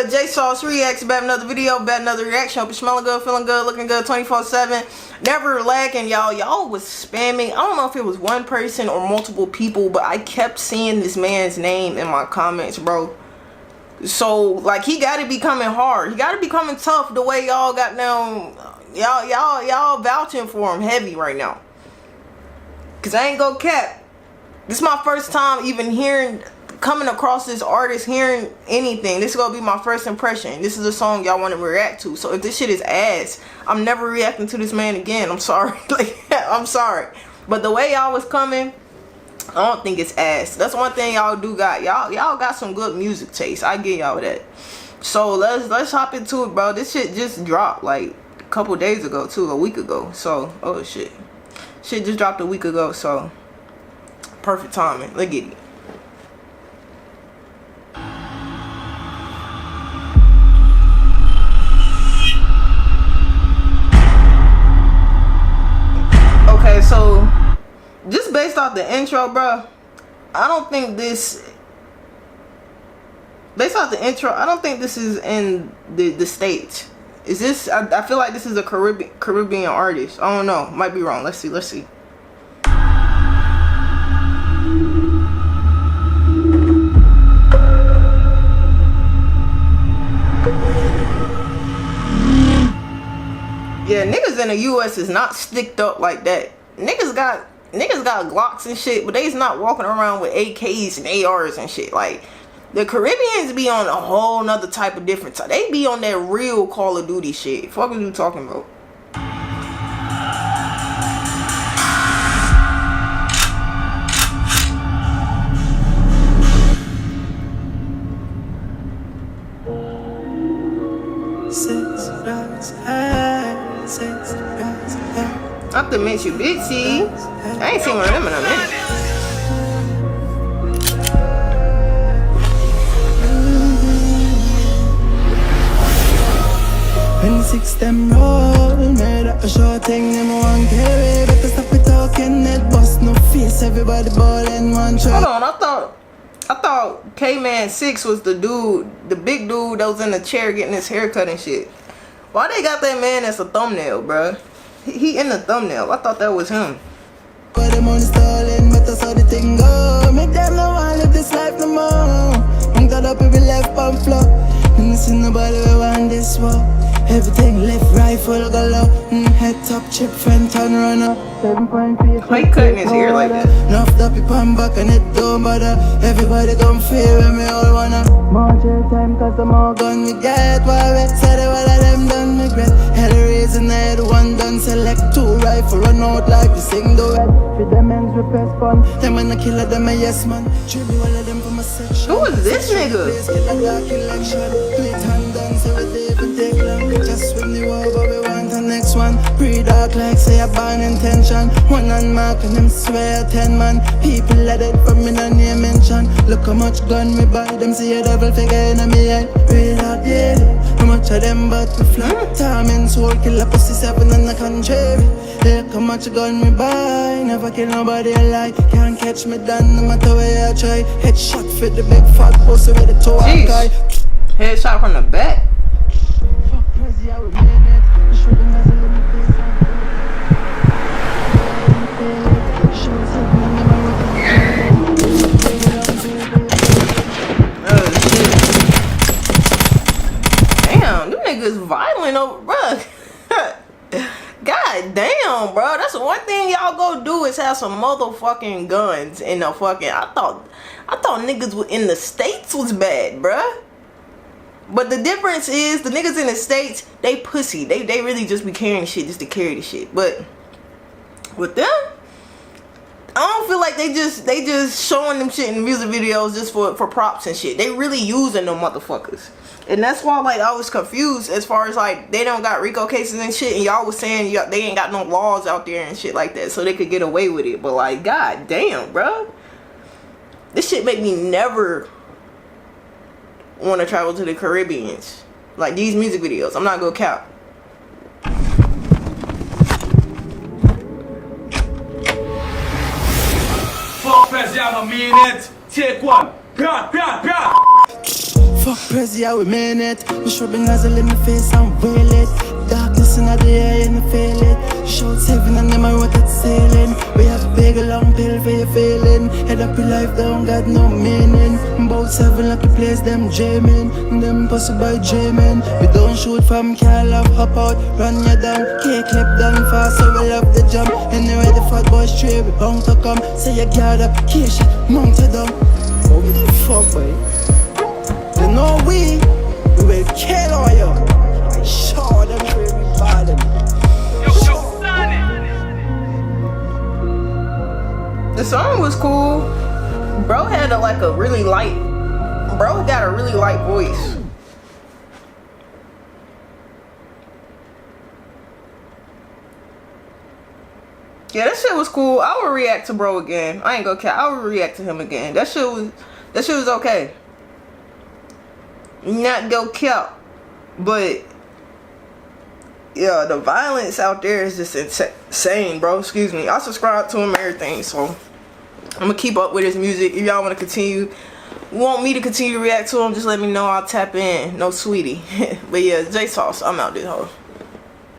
good? J Sauce Reacts, back another video, back another reaction. Hope you're smelling good, feeling good, looking good 24/7. Never lacking, y'all. Y'all was spamming. I don't know if it was one person or multiple people, but I kept seeing this man's name in my comments, bro. So, like, he gotta be coming hard. He gotta be coming tough the way y'all got down. Y'all vouching for him heavy right now. Cause I ain't gonna cap. This is my first time even coming across this artist, hearing anything. This is gonna be my first impression. This is a song y'all want to react to. So if this shit is ass, I'm never reacting to this man again. I'm sorry. Like, I'm sorry. But the way y'all was coming, I don't think it's ass. That's one thing y'all do got. Y'all got some good music taste. I get y'all that. So let's hop into it, bro. This shit just dropped like a couple days ago too, a week ago. So oh shit. Shit just dropped a week ago, so perfect timing. Let's get it. Okay, so just based off the intro, bro, I don't think this. Based off the intro, I don't think this is in the States. Is this? I feel like this is a Caribbean artist. I don't know. Might be wrong. Let's see. Let's see. Yeah, niggas in the US is not sticked up like that. Niggas got Glocks and shit, but they's not walking around with AKs and ARs and shit. Like, the Caribbeans be on a whole nother type of different type. They be on that real Call of Duty shit. Fuck are you talking about? Not to mention Bitsy. I ain't seen one of them in a minute. When six them roll, made up a short thing, them one carry. Better stop it talking, net bust no face, everybody ball in one try. Hold on, I thought Kman 6 was the dude, the big dude that was in the chair getting his hair cut and shit. Why they got that man as a thumbnail, bruh? He in the thumbnail. I thought that was him. But them on stalling, better so the thing go. Make them no one live this life no more. I'm got up every left and flop. And see nobody we want this war. Everything left, right, full go low. Head top, chip, front and runner. 7.3. Why he cutting his hair like that? Enough up your pan back and it don't bother. Everybody come feel when me all wanna. More jail time cause the more gun we get. Why we said all of them done regret. Hell reason I had one done. Select two rifle run out like we sing the red. For them ends we press fun. Them when I kill them a yes man. Tribute all of them from a section. Who is this nigga? Just when you over, we want the next one. Pre-dark like say a bad intention. One on mark and them swear 10 man. People let it from me no name mention. Look how much gun me buy. Them see a devil figure in me head. Pre-dark yeah. How much of them but we fly. Time and soul kill a pussy 7 in the country. Look how much gun me buy. Never kill nobody alive. Can't catch me down no matter where I try. Headshot for the big fat pussy with the toe guy. Headshot from the back. Niggas violent over, bruh. God damn, bro. That's one thing y'all go do is have some motherfucking guns in the fucking. I thought niggas in the States was bad, bruh. But the difference is the niggas in the States, they pussy. They really just be carrying shit just to carry the shit. But with them, I don't feel like they just showing them shit in music videos just for props and shit. They really using them motherfuckers. And that's why, like, I was confused as far as, like, they don't got RICO cases and shit. And y'all was saying they ain't got no laws out there and shit like that. So they could get away with it. But, like, god damn, bro. This shit make me never want to travel to the Caribbeans. Like, these music videos. I'm not gonna cap. Fuck press, y'all, I mean it. Take one. Fuck Prezi, how we mean it. We shrubby nozzle in the face and wail it. Darkness in the air and you feel it. Shout heaven and them I wrote it sailing. We have a big long pill for your feeling. Head up your life down, got no meaning. About 7 lucky place, them dreaming. Them pussy by dreaming. We don't shoot from Cal up, hop out, run you down. K-clip down fast, so we love the jump. Anyway, the fat boys straight, we bound to come. Say you guard up, K-shot, mount you down. Oh, what the fuck, boy? You know we will kill all you. I show them where we bottom. The song was cool. Bro had a really light. Bro got a really light voice. Yeah, that shit was cool. I would react to Bro again. I ain't gonna care. I would react to him again. That shit was okay. Not go kill, but yeah, the violence out there is just insane, bro. Excuse me. I subscribe to him and everything, so I'm gonna keep up with his music. If y'all want me to continue to react to him, just let me know. I'll tap in. No sweetie. But yeah, J Sauce, I'm out this hoe.